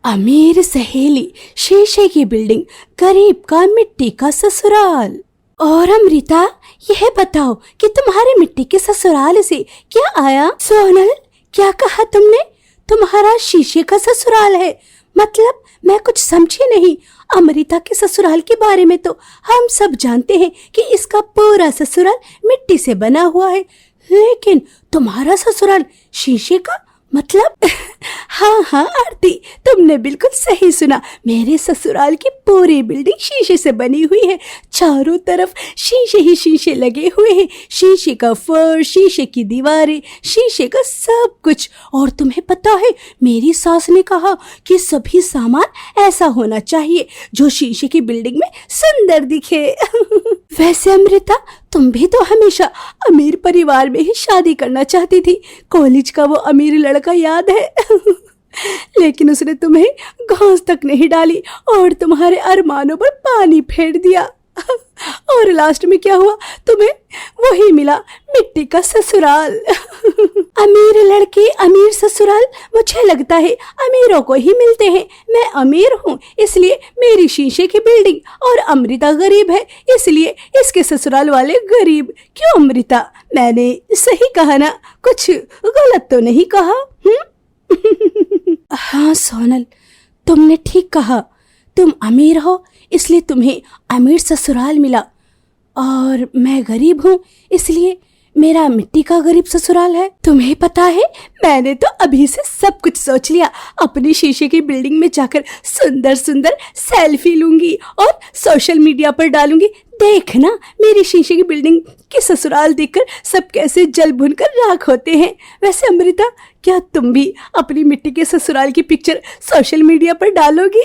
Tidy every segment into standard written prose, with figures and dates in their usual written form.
अमीर सहेली, शीशे की बिल्डिंग, गरीब का मिट्टी का ससुराल। और अमृता, यह बताओ कि तुम्हारे मिट्टी के ससुराल से क्या आया? सोनल, क्या कहा तुमने? तुम्हारा शीशे का ससुराल है? मतलब मैं कुछ समझी नहीं। अमृता के ससुराल के बारे में तो हम सब जानते हैं कि इसका पूरा ससुराल मिट्टी से बना हुआ है, लेकिन तुम्हारा ससुराल शीशे का मतलब? हाँ आरती, तुमने बिल्कुल सही सुना। मेरे ससुराल की पूरी बिल्डिंग शीशे से बनी हुई है। चारों तरफ शीशे ही शीशे लगे हुए हैं। शीशे का फर्श, शीशे की दीवारें, शीशे का सब कुछ। और तुम्हें पता है, मेरी सास ने कहा कि सभी सामान ऐसा होना चाहिए जो शीशे की बिल्डिंग में सुंदर दिखे। वैसे अमृता, तुम भी तो हमेशा अमीर परिवार में ही शादी करना चाहती थी। कॉलेज का वो अमीर लड़का याद है? लेकिन उसने तुम्हें घास तक नहीं डाली और तुम्हारे अरमानों पर पानी फेर दिया। और लास्ट में क्या हुआ? तुम्हें वही मिला, मिट्टी का ससुराल। अमीर लड़के, अमीर ससुराल, मुझे लगता है अमीरों को ही मिलते हैं। मैं अमीर हूँ इसलिए मेरी शीशे की बिल्डिंग, और अमृता गरीब है इसलिए इसके ससुराल वाले गरीब। क्यों अमृता, मैंने सही कहा ना? कुछ गलत तो नहीं कहा? हाँ सोनल, तुमने ठीक कहा। तुम अमीर हो इसलिए तुम्हें अमीर ससुराल मिला, और मैं गरीब हूँ इसलिए मेरा मिट्टी का गरीब ससुराल है। तुम्हें पता है, मैंने तो अभी से सब कुछ सोच लिया। अपनी शीशे की बिल्डिंग में जाकर सुंदर सुंदर सेल्फी लूंगी और सोशल मीडिया पर डालूंगी। देखना, मेरी शीशे की बिल्डिंग के ससुराल देखकर सब कैसे जल भुनकर राख होते हैं। वैसे अमृता, क्या तुम भी अपनी मिट्टी के ससुराल की पिक्चर सोशल मीडिया पर डालोगी?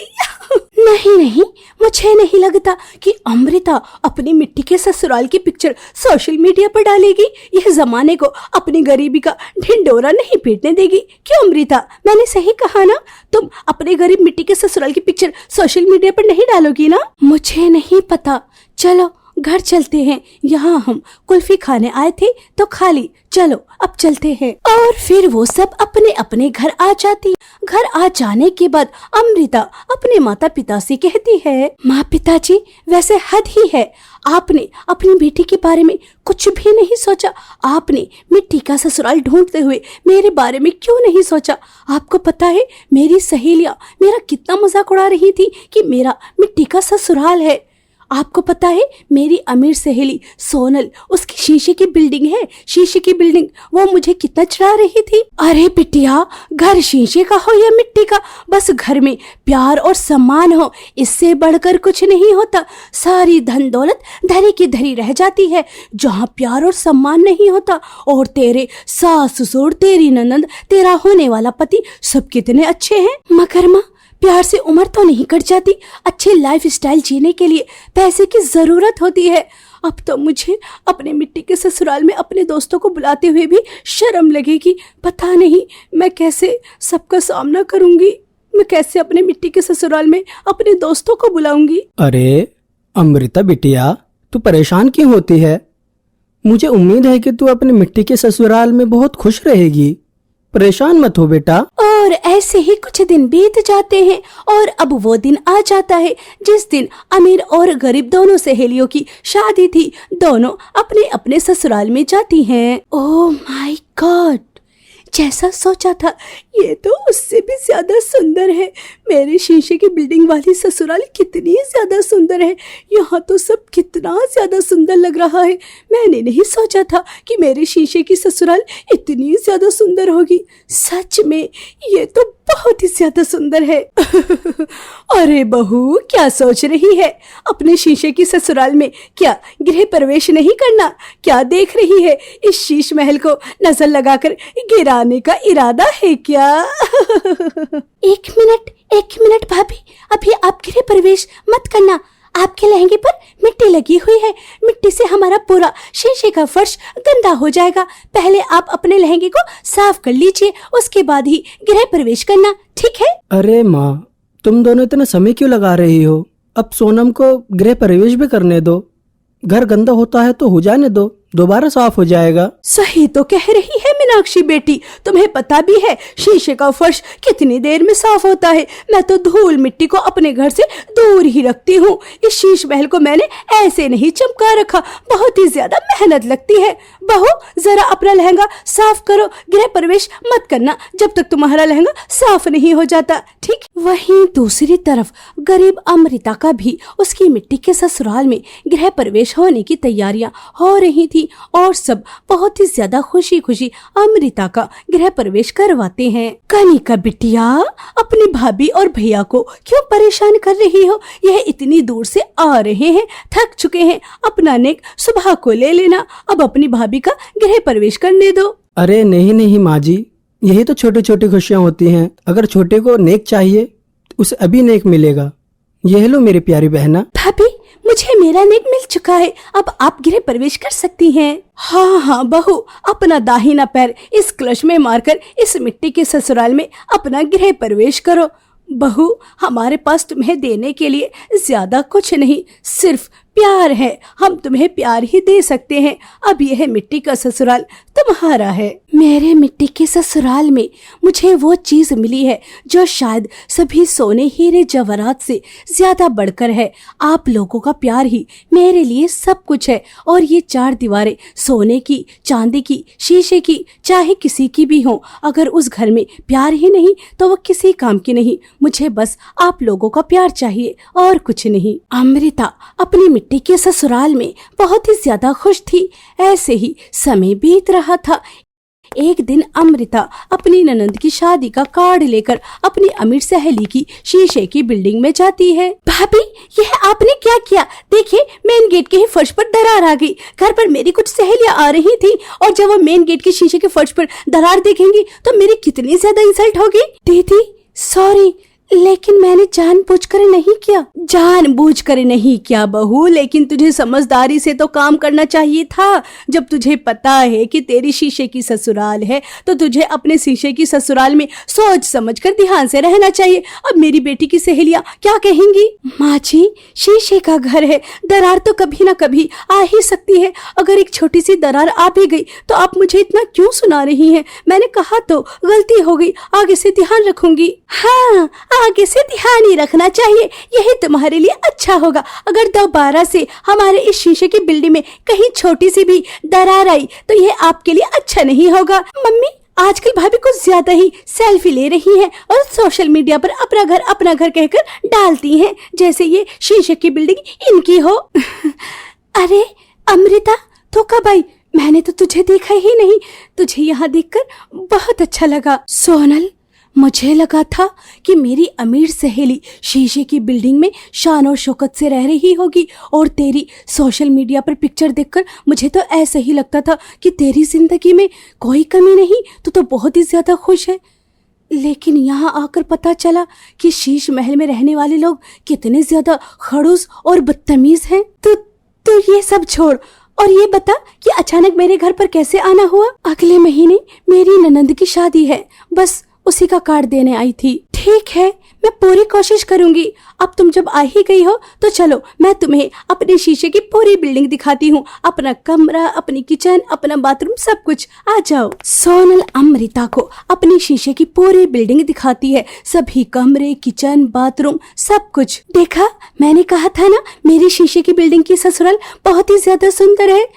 नहीं, मुझे नहीं लगता कि अमृता अपनी मिट्टी के ससुराल की पिक्चर सोशल मीडिया पर डालेगी। यह जमाने को अपनी गरीबी का ढिंडोरा नहीं पीटने देगी। क्यों अमृता, मैंने सही कहा ना? तुम अपने गरीब मिट्टी के ससुराल की पिक्चर सोशल मीडिया पर नहीं डालोगी ना? मुझे नहीं पता। चलो घर चलते हैं। यहाँ हम कुल्फी खाने आए थे तो खा ली। चलो अब चलते हैं। और फिर वो सब अपने अपने घर आ जाती। घर आ जाने के बाद अमृता अपने माता पिता से कहती है, माँ पिताजी, वैसे हद ही है। आपने अपनी बेटी के बारे में कुछ भी नहीं सोचा। आपने मिट्टी का ससुराल ढूंढते हुए मेरे बारे में क्यों नहीं सोचा? आपको पता है, मेरी सहेलियां मेरा कितना मजाक उड़ा रही थी कि मेरा मिट्टी का ससुराल है। आपको पता है, मेरी अमीर सहेली सोनल, उसकी शीशे की बिल्डिंग है, शीशे की बिल्डिंग, वो मुझे कितना चिढ़ा रही थी। अरे बिटिया, घर शीशे का हो या मिट्टी का, बस घर में प्यार और सम्मान हो, इससे बढ़कर कुछ नहीं होता। सारी धन दौलत धरी की धरी रह जाती है जहाँ प्यार और सम्मान नहीं होता। और तेरे सास ससुर, तेरी ननंद, तेरा होने वाला पति सब कितने अच्छे हैं, मगर माँ, प्यार से उम्र तो नहीं कट जाती। अच्छे लाइफ स्टाइल जीने के लिए पैसे की जरूरत होती है। अब तो मुझे अपने मिट्टी के ससुराल में अपने दोस्तों को बुलाते हुए भी शर्म लगेगी। पता नहीं मैं कैसे सबका सामना करूंगी। मैं कैसे अपने मिट्टी के ससुराल में अपने दोस्तों को बुलाऊंगी? अरे अमृता बिटिया, तू परेशान क्यों होती है? मुझे उम्मीद है कि तू अपने मिट्टी के ससुराल में बहुत खुश रहेगी। परेशान मत हो बेटा। और ऐसे ही कुछ दिन बीत जाते हैं और अब वो दिन आ जाता है जिस दिन अमीर और गरीब दोनों सहेलियों की शादी थी। दोनों अपने अपने ससुराल में जाती हैं। ओह माय गॉड, जैसा सोचा था ये तो उससे भी ज्यादा सुंदर है। मेरे शीशे की बिल्डिंग वाली ससुराल कितनी ज्यादा सुंदर है। यहाँ तो सब कितना ज्यादा सुंदर लग रहा है। मैंने नहीं सोचा था कि मेरे शीशे की ससुराल इतनी ज्यादा सुंदर होगी। सच में ये तो बहुत ही ज्यादा सुंदर है। अरे बहू, क्या सोच रही है? अपने शीशे की ससुराल में क्या गृह प्रवेश नहीं करना? क्या देख रही है? इस शीश महल को नजर लगाकर गिराने का इरादा है क्या? एक मिनट भाभी, अभी आप गृह प्रवेश मत करना। आपके लहंगे पर मिट्टी लगी हुई है। मिट्टी से हमारा पूरा शीशे का फर्श गंदा हो जाएगा। पहले आप अपने लहंगे को साफ कर लीजिए, उसके बाद ही गृह प्रवेश करना, ठीक है? अरे माँ, तुम दोनों इतना समय क्यों लगा रही हो? अब सोनम को गृह प्रवेश भी करने दो। घर गंदा होता है तो हो जाने दो। दोबारा साफ हो जाएगा। सही तो कह रही है मीनाक्षी बेटी, तुम्हें पता भी है शीशे का फर्श कितनी देर में साफ होता है। मैं तो धूल मिट्टी को अपने घर से दूर ही रखती हूँ। इस शीश महल को मैंने ऐसे नहीं चमका रखा, बहुत ही ज्यादा मेहनत लगती है। बहू जरा अपना लहंगा साफ करो, गृह प्रवेश मत करना जब तक तुम्हारा लहंगा साफ नहीं हो जाता, ठीक। वहीं दूसरी तरफ गरीब अमृता का भी उसकी मिट्टी के ससुराल में गृह प्रवेश होने की तैयारियां हो रही थी और सब बहुत ही ज्यादा खुशी खुशी अमृता का गृह प्रवेश करवाते हैं। कनिका बिटिया, अपनी भाभी और भैया को क्यों परेशान कर रही हो? यह इतनी दूर से आ रहे हैं, थक चुके हैं, अपना नेक सुबह को ले लेना। अब अपनी भाभी का गृह प्रवेश करने दो। अरे नहीं नहीं माँ जी, यही तो छोटी छोटी खुशियाँ होती हैं। अगर छोटे को नेक चाहिए उसे अभी नेक मिलेगा। यह लो मेरी प्यारी बहना। भाभी, मुझे मेरा नेक मिल चुका है, अब आप गृह प्रवेश कर सकती हैं। हाँ हाँ बहू, अपना दाहिना पैर इस क्लच में मारकर इस मिट्टी के ससुराल में अपना गृह प्रवेश करो। बहू, हमारे पास तुम्हें देने के लिए ज्यादा कुछ नहीं, सिर्फ प्यार है। हम तुम्हें प्यार ही दे सकते हैं। अब यह मिट्टी का ससुराल तुम्हारा है। मेरे मिट्टी के ससुराल में मुझे वो चीज मिली है जो शायद सभी सोने हीरे जवाहरात से ज्यादा बढ़कर है। आप लोगों का प्यार ही मेरे लिए सब कुछ है। और ये चार दीवारें सोने की, चांदी की, शीशे की, चाहे किसी की भी हो, अगर उस घर में प्यार ही नहीं तो वो किसी काम की नहीं। मुझे बस आप लोगों का प्यार चाहिए और कुछ नहीं। अमृता अपनी मिट्टी के ससुराल में बहुत ही ज्यादा खुश थी। ऐसे ही समय बीत रहा था। एक दिन अमृता अपनी ननंद की शादी का कार्ड लेकर अपनी अमीर सहेली की शीशे की बिल्डिंग में जाती है। भाभी, यह आपने क्या किया? देखिए, मेन गेट के ही फर्श पर दरार आ गई। घर पर मेरी कुछ सहेलियां आ रही थी और जब वो मेन गेट के शीशे के फर्श पर दरार देखेंगी तो मेरी कितनी ज्यादा इंसल्ट होगी। दीदी सॉरी, लेकिन मैंने जानबूझकर नहीं किया। जानबूझकर नहीं किया बहू, लेकिन तुझे समझदारी से तो काम करना चाहिए था। जब तुझे पता है कि तेरी शीशे की ससुराल है तो तुझे अपने शीशे की ससुराल में सोच समझकर ध्यान से रहना चाहिए। अब मेरी बेटी की सहेलियां क्या कहेंगी? माँ जी, शीशे का घर है, दरार तो कभी ना कभी आ ही सकती है। अगर एक छोटी सी दरार आ भी गई तो आप मुझे इतना क्यों सुना रही हैं? मैंने कहा तो गलती हो गई, आगे से ध्यान रखूंगी। हाँ, आगे से ध्यान ही रखना चाहिए, यही तुम्हारे लिए अच्छा होगा। अगर दोबारा से हमारे इस शीशे की बिल्डिंग में कहीं छोटी सी भी दरार आई तो यह आपके लिए अच्छा नहीं होगा। मम्मी, आजकल भाभी कुछ ज्यादा ही सेल्फी ले रही हैं और सोशल मीडिया पर अपना घर कहकर डालती हैं, जैसे ये शीशे की बिल्डिंग इनकी हो। अरे अमृता, तो कब आई? मैंने तो तुझे देखा ही नहीं। तुझे यहाँ देखकर बहुत अच्छा लगा। सोनल, मुझे लगा था कि मेरी अमीर सहेली शीशे की बिल्डिंग में शान और शौकत से रह रही होगी, और तेरी सोशल मीडिया पर पिक्चर देखकर मुझे तो ऐसा ही लगता था कि तेरी जिंदगी में कोई कमी नहीं, तू तो बहुत ही ज्यादा खुश है। लेकिन यहाँ आकर पता चला कि शीश महल में रहने वाले लोग कितने ज्यादा खड़ूस और बदतमीज हैं। तो ये सब छोड़ और ये बता कि अचानक मेरे घर पर कैसे आना हुआ? अगले महीने मेरी ननंद की शादी है, बस उसी का कार्ड देने आई थी। ठीक है, मैं पूरी कोशिश करूंगी। अब तुम जब आ ही गई हो तो चलो मैं तुम्हें अपने शीशे की पूरी बिल्डिंग दिखाती हूँ। अपना कमरा, अपनी किचन, अपना बाथरूम, सब कुछ। आ जाओ। सोनल अमृता को अपनी शीशे की पूरी बिल्डिंग दिखाती है, सभी कमरे, किचन, बाथरूम, सब कुछ। देखा, मैंने कहा था ना, मेरी शीशे की बिल्डिंग की ससुराल बहुत ही ज्यादा सुंदर है।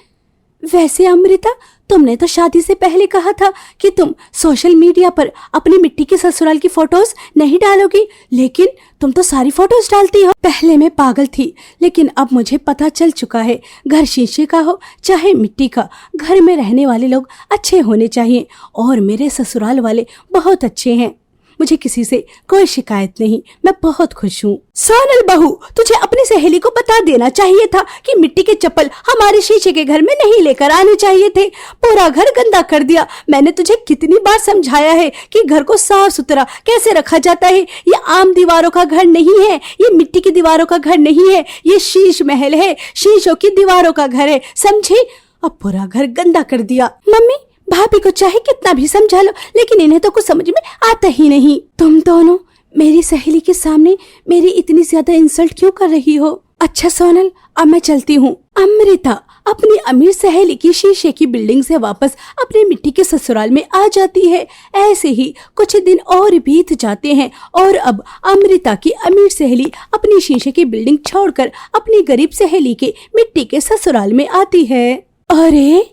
वैसे अमृता, तुमने तो शादी से पहले कहा था कि तुम सोशल मीडिया पर अपनी मिट्टी के ससुराल की फोटोज नहीं डालोगी, लेकिन तुम तो सारी फोटोज डालती हो। पहले मैं पागल थी, लेकिन अब मुझे पता चल चुका है, घर शीशे का हो चाहे मिट्टी का, घर में रहने वाले लोग अच्छे होने चाहिए, और मेरे ससुराल वाले बहुत अच्छे हैं। मुझे किसी से कोई शिकायत नहीं, मैं बहुत खुश हूँ। सोनल बहू, तुझे अपनी सहेली को बता देना चाहिए था कि मिट्टी के चप्पल हमारे शीशे के घर में नहीं लेकर आने चाहिए थे। पूरा घर गंदा कर दिया। मैंने तुझे कितनी बार समझाया है कि घर को साफ सुथरा कैसे रखा जाता है। ये आम दीवारों का घर नहीं है, ये मिट्टी की दीवारों का घर नहीं है, ये शीश महल है, शीशों की दीवारों का घर है, समझे? अब पूरा घर गंदा कर दिया। मम्मी, भाभी को चाहे कितना भी समझा लो, लेकिन इन्हें तो कुछ समझ में आता ही नहीं। तुम दोनों मेरी सहेली के सामने मेरी इतनी ज्यादा इंसल्ट क्यों कर रही हो? अच्छा सोनल, अब मैं चलती हूँ। अमृता अपनी अमीर सहेली की शीशे की बिल्डिंग से वापस अपने मिट्टी के ससुराल में आ जाती है। ऐसे ही कुछ दिन और बीत जाते हैं और अब अमृता की अमीर सहेली अपनी शीशे की बिल्डिंग छोड़कर अपनी गरीब सहेली के मिट्टी के ससुराल में आती है। अरे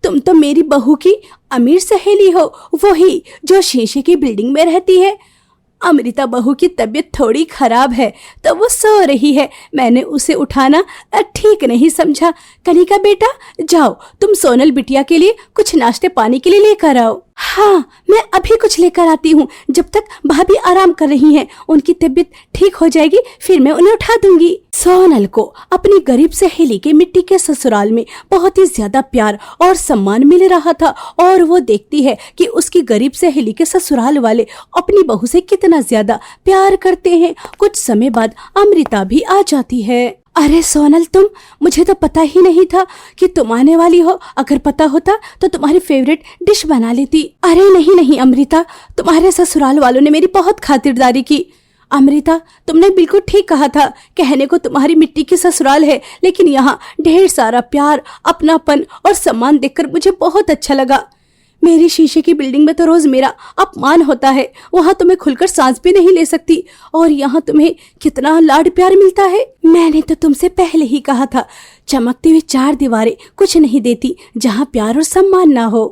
तुम तो मेरी बहू की अमीर सहेली हो, वही जो शीशे की बिल्डिंग में रहती है। अमृता बहू की तबीयत थोड़ी खराब है तो वो सो रही है, मैंने उसे उठाना ठीक नहीं समझा। कनिका बेटा जाओ, तुम सोनल बिटिया के लिए कुछ नाश्ते पानी के लिए लेकर आओ। हाँ मैं अभी कुछ लेकर आती हूँ, जब तक भाभी आराम कर रही हैं, उनकी तबीयत ठीक हो जाएगी फिर मैं उन्हें उठा दूंगी। सोनल को अपनी गरीब सहेली के मिट्टी के ससुराल में बहुत ही ज्यादा प्यार और सम्मान मिल रहा था और वो देखती है कि उसकी गरीब सहेली के ससुराल वाले अपनी बहू से कितना ज्यादा प्यार करते हैं। कुछ समय बाद अमृता भी आ जाती है। अरे सोनल तुम, मुझे तो पता ही नहीं था कि तुम आने वाली हो, अगर पता होता तो तुम्हारी फेवरेट डिश बना लेती। अरे नहीं नहीं अमृता, तुम्हारे ससुराल वालों ने मेरी बहुत खातिरदारी की। अमृता तुमने बिल्कुल ठीक कहा था, कहने को तुम्हारी मिट्टी की ससुराल है लेकिन यहाँ ढेर सारा प्यार, अपनापन और सम्मान देखकर मुझे बहुत अच्छा लगा। मेरी शीशे की बिल्डिंग में तो रोज मेरा अपमान होता है, वहाँ तो मैं खुलकर सांस भी नहीं ले सकती और यहाँ तुम्हें कितना लाड प्यार मिलता है। मैंने तो तुमसे पहले ही कहा था, चमकती हुई चार दीवारें कुछ नहीं देती जहाँ प्यार और सम्मान ना हो।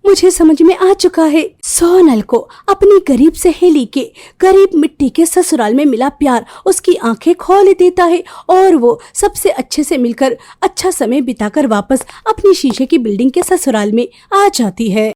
मुझे समझ में आ चुका है। सोनल को अपनी गरीब सहेली के गरीब मिट्टी के ससुराल में मिला प्यार उसकी आंखें खोल देता है और वो सबसे अच्छे से मिलकर अच्छा समय बिताकर वापस अपनी शीशे की बिल्डिंग के ससुराल में आ जाती है।